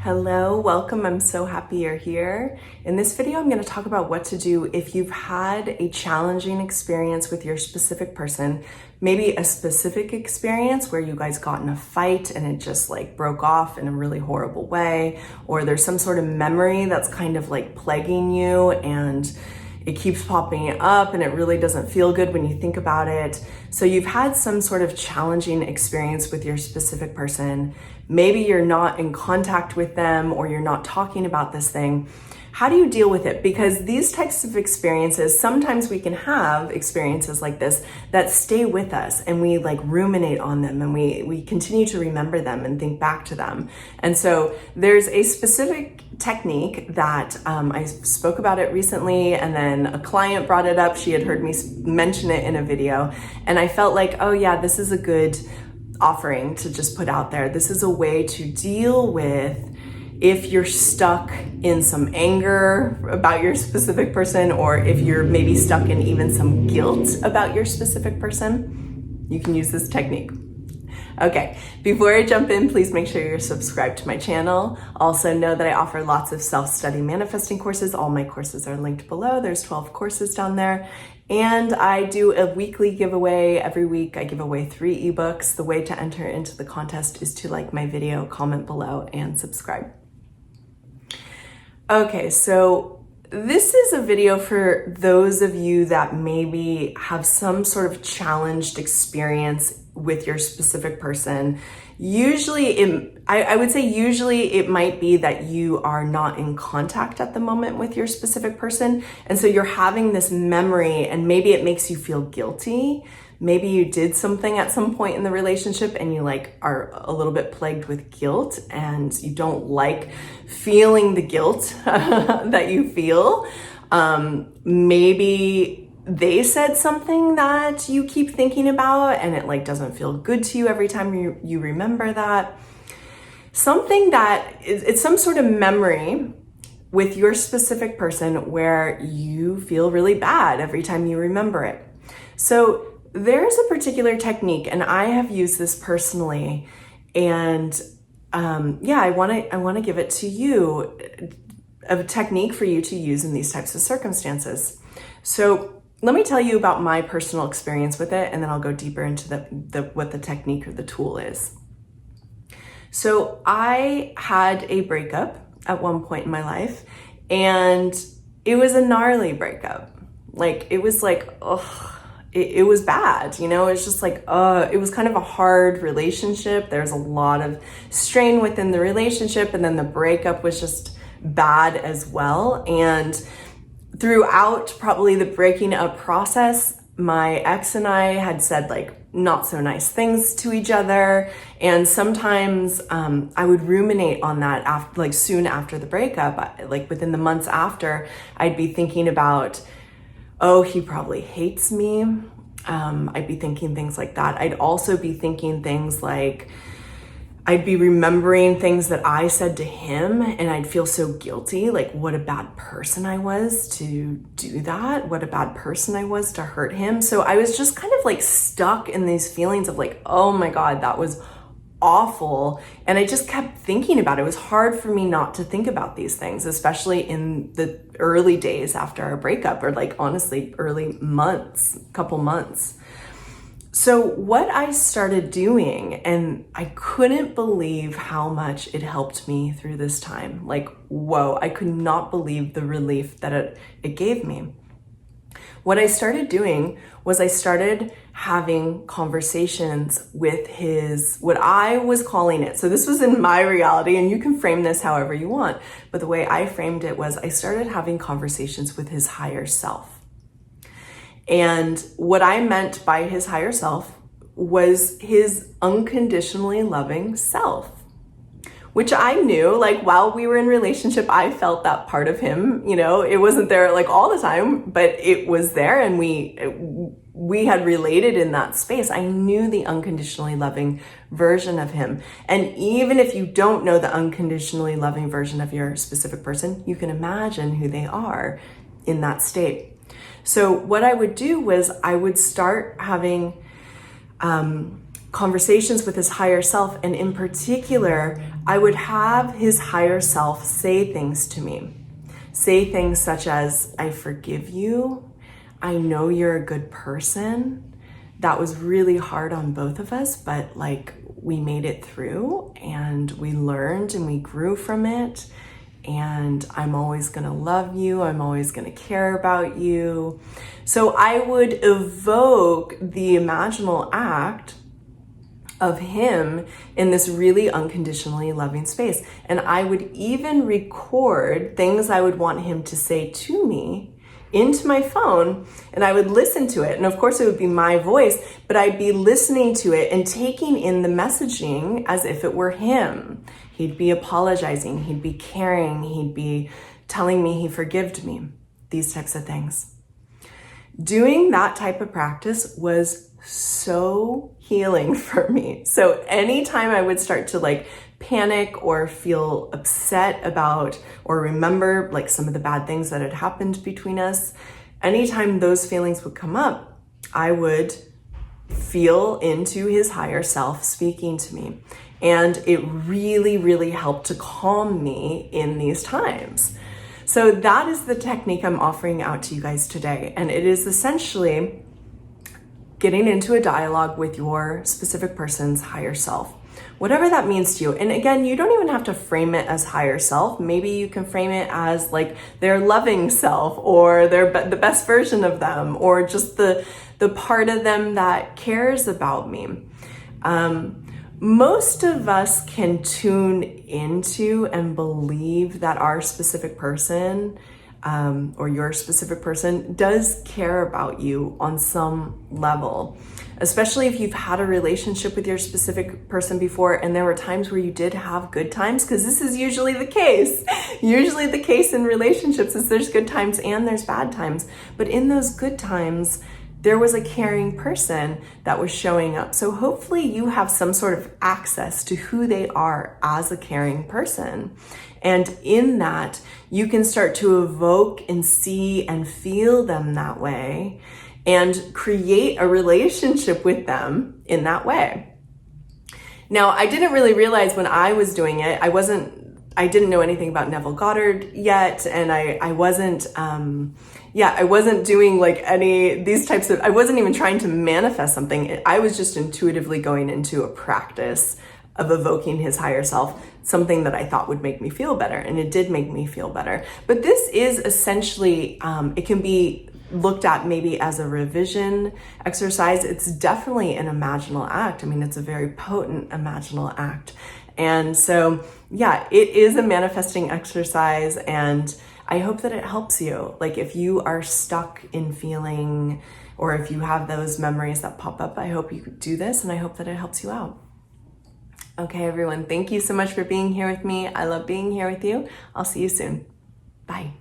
Hello, welcome. I'm so happy you're here. In this video, I'm going to talk about what to do if you've had a challenging experience with your specific person, maybe a specific experience where you guys got in a fight and it just like broke off in a really horrible way, or there's some sort of memory that's kind of like plaguing you and it keeps popping up and it really doesn't feel good when you think about it. So you've had some sort of challenging experience with your specific person. Maybe you're not in contact with them or you're not talking about this thing. How do you deal with it? Because these types of experiences, sometimes we can have experiences like this that stay with us and we like ruminate on them and we continue to remember them and think back to them. And so there's a specific technique that I spoke about it recently, and then a client brought it up. She had heard me mention it in a video, and I felt like, oh yeah, this is a good offering to just put out there. This is a way to deal with if you're stuck in some anger about your specific person, or if you're maybe stuck in even some guilt about your specific person, you can use this technique. Okay, before I jump in, please make sure you're subscribed to my channel. Also know that I offer lots of self-study manifesting courses. All my courses are linked below. There's 12 courses down there. And I do a weekly giveaway. Every week I give away 3 ebooks. The way to enter into the contest is to like my video, comment below, and subscribe. Okay, so this is a video for those of you that maybe have some sort of challenged experience with your specific person. Usually, I would say usually it might be that you are not in contact at the moment with your specific person. And so you're having this memory and maybe it makes you feel guilty. Maybe you did something at some point in the relationship and you like are a little bit plagued with guilt and you don't like feeling the guilt that you feel. Maybe they said something that you keep thinking about and it like doesn't feel good to you every time you remember that. Something that it's some sort of memory with your specific person where you feel really bad every time you remember it. So there's a particular technique, and I have used this personally, and I want to give it to you, a technique for you to use in these types of circumstances. So let me tell you about my personal experience with it, and then I'll go deeper into what the technique or the tool is. So I had a breakup at one point in my life, and it was a gnarly breakup. Like, it was like, ugh. It was bad, you know, it's just like, it was kind of a hard relationship. There's a lot of strain within the relationship, and then the breakup was just bad as well. And throughout probably the breaking up process, my ex and I had said like not so nice things to each other. And sometimes I would ruminate on that after, like soon after the breakup, like within the months after, I'd be thinking about, oh, he probably hates me. I'd be thinking things like that. I'd also be thinking things like, I'd be remembering things that I said to him and I'd feel so guilty, like what a bad person I was to do that, what a bad person I was to hurt him. So I was just kind of like stuck in these feelings of like, oh my God, that was awful. And I just kept thinking about it. It was hard for me not to think about these things, especially in the early days after our breakup, or like honestly early months, couple months. So what I started doing, and I couldn't believe how much it helped me through this time. Like, whoa, I could not believe the relief that it gave me. What I started doing was I started having conversations with what I was calling it. So this was in my reality, and you can frame this however you want. But the way I framed it was I started having conversations with his higher self. And what I meant by his higher self was his unconditionally loving self, which I knew, like while we were in relationship, I felt that part of him, you know, it wasn't there like all the time, but it was there, and we had related in that space. I knew the unconditionally loving version of him. And even if you don't know the unconditionally loving version of your specific person, you can imagine who they are in that state. So what I would do was I would start having conversations with his higher self. And in particular, I would have his higher self say things to me. Say things such as, I forgive you. I know you're a good person. That was really hard on both of us, but like we made it through and we learned and we grew from it. And I'm always gonna love you. I'm always gonna care about you. So I would evoke the imaginal act of him in this really unconditionally loving space. And I would even record things I would want him to say to me into my phone, and I would listen to it. And of course it would be my voice, but I'd be listening to it and taking in the messaging as if it were him. He'd be apologizing, he'd be caring, he'd be telling me he forgived me, these types of things. Doing that type of practice was so healing for me. So anytime I would start to like panic or feel upset about or remember like some of the bad things that had happened between us, anytime those feelings would come up, I would feel into his higher self speaking to me. And it really, really helped to calm me in these times. So that is the technique I'm offering out to you guys today. And it is essentially getting into a dialogue with your specific person's higher self, whatever that means to you. And again, you don't even have to frame it as higher self. Maybe you can frame it as like their loving self or the best version of them, or just the part of them that cares about me. Most of us can tune into and believe that our specific person or your specific person does care about you on some level, especially if you've had a relationship with your specific person before and there were times where you did have good times, because this is usually the case. Usually the case in relationships is there's good times and there's bad times. But in those good times, there was a caring person that was showing up. So hopefully you have some sort of access to who they are as a caring person. And in that, you can start to evoke and see and feel them that way and create a relationship with them in that way. Now, I didn't really realize when I was doing it, I didn't know anything about Neville Goddard yet. And I wasn't doing like any, these types of, I wasn't even trying to manifest something. I was just intuitively going into a practice of evoking his higher self, something that I thought would make me feel better. And it did make me feel better. But this is essentially, it can be looked at maybe as a revision exercise. It's definitely an imaginal act. I mean, it's a very potent imaginal act. And so, yeah, it is a manifesting exercise, and I hope that it helps you. Like if you are stuck in feeling, or if you have those memories that pop up, I hope you do this, and I hope that it helps you out. Okay, everyone, thank you so much for being here with me. I love being here with you. I'll see you soon. Bye.